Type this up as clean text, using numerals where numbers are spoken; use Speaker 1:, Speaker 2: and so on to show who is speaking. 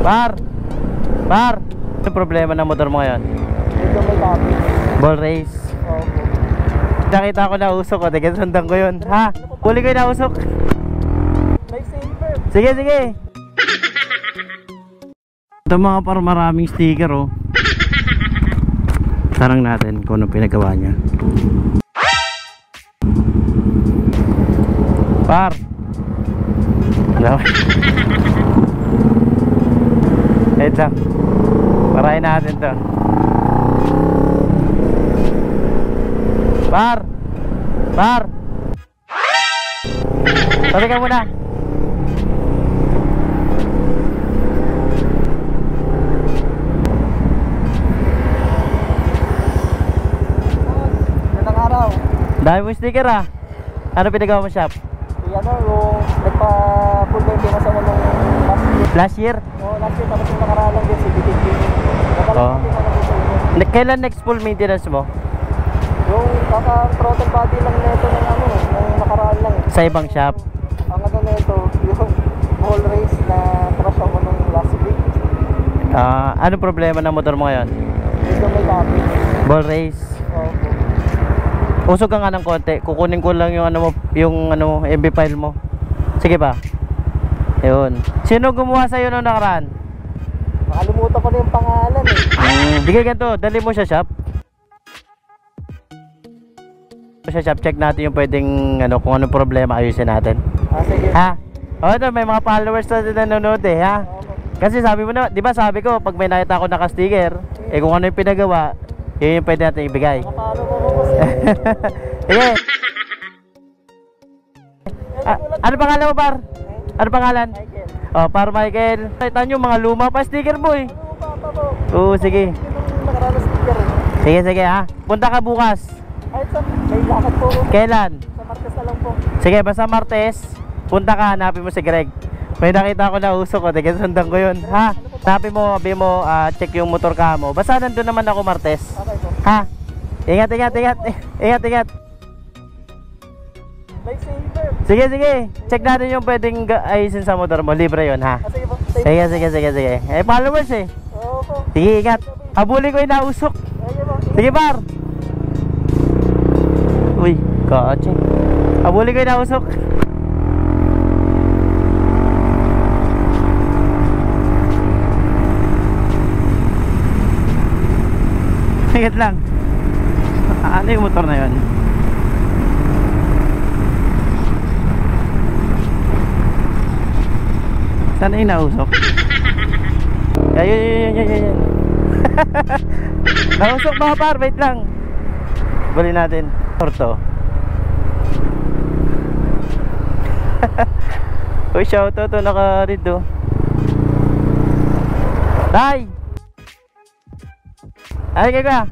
Speaker 1: Par! Par! Ano problema ng motor mo ngayon?
Speaker 2: Ito may topic.
Speaker 1: Ball race.
Speaker 2: Opo.
Speaker 1: Nakita ko na usok ko, tiga sundan ko yun. Ha? Huli ko yung nausok.
Speaker 2: May saver.
Speaker 1: Sige, sige. Ito mga par, maraming sticker oh. Tarang natin kung ano pinagawa niya. Par! Hello? Ito. Parahin natin to. Par! Par! Sabi ka muna.
Speaker 2: Gandang araw.
Speaker 1: Dami mo sticker ah. Ano pinagawa mo shop?
Speaker 2: Yung yung nagpa-full maintenance ako nung last year.
Speaker 1: Last year?
Speaker 2: Oo, last year. Tapos yung nakaraan lang din si BTV.
Speaker 1: Oo.
Speaker 2: Nakalapit na lang sa inyo.
Speaker 1: Kailan next full maintenance mo?
Speaker 2: Yung kaka-throttle body lang nito ng ano, ng nakaraan lang.
Speaker 1: Sa ibang shop?
Speaker 2: Ang ano nito, yung whole race na crash ako nung last week.
Speaker 1: Ano problema ng motor mo ngayon?
Speaker 2: Ito may topic.
Speaker 1: Ball race.
Speaker 2: Opo.
Speaker 1: Usog ka nga ng konti. Kukunin ko lang yung ano mo, yung ano MB file mo. Sige pa. Ayun. Sino gumawa sa iyo nung nakaraan?
Speaker 2: Nakalimutan ko na yung pangalan eh.
Speaker 1: Bigay ganito, dali mo sa shop. Sa shop, check natin yung pwedeng ano, kung anong problema ayusin natin.
Speaker 2: Sige.
Speaker 1: Ha? O ito, may mga followers na nanonood eh, ha?
Speaker 2: Opo.
Speaker 1: Kasi sabi mo na, di ba sabi ko, pag may nakita ako naka-sticker, eh kung ano yung pinagawa, yun yung pwede natin ibigay.
Speaker 2: Nakapalo ko po kasi.
Speaker 1: Sige. Ano pangalan mo, par? Ano pangalan?
Speaker 2: Michael.
Speaker 1: Oh, par Michael. Nakita nyo, mga luma pa sticker mo eh.
Speaker 2: Ano pa pa po?
Speaker 1: Oo, sige.
Speaker 2: Yung nakaraan na sticker eh.
Speaker 1: Sige, sige ha. Punta ka bukas.
Speaker 2: Ay, may lakad po ko.
Speaker 1: Kailan?
Speaker 2: Sa Martes na lang po.
Speaker 1: Sige, basta Martes, punta ka, hanapin mo si Greg. May nakita ko na usok ko, tiga sundan ko yun. Ha? Hanapin mo, sabi mo, check yung motor ka mo. Basta nandun naman ako Martes.
Speaker 2: Okay po.
Speaker 1: Ha? Ingat, ingat, ingat. Ingat, ingat.
Speaker 2: May saver.
Speaker 1: Sige, sige. Check natin yung pwedeng ayusin sa motor mo. Libre yun, ha?
Speaker 2: Sige po.
Speaker 1: Sige, sige, sige, sige. Eh, followers eh.
Speaker 2: Oo po.
Speaker 1: Sige, ingat. Habulin ko yung nausok.
Speaker 2: Sige po.
Speaker 1: Sige, par. Uy, kotse. Habulin ko yung nausok. Ingat lang. Ano yung motor na yun? Sana yung nausok? Ayun. Nausok mga par, wait lang. Bali natin. Torto. Uy, shoutout to, naka-read oh. Tay! Ay, kaya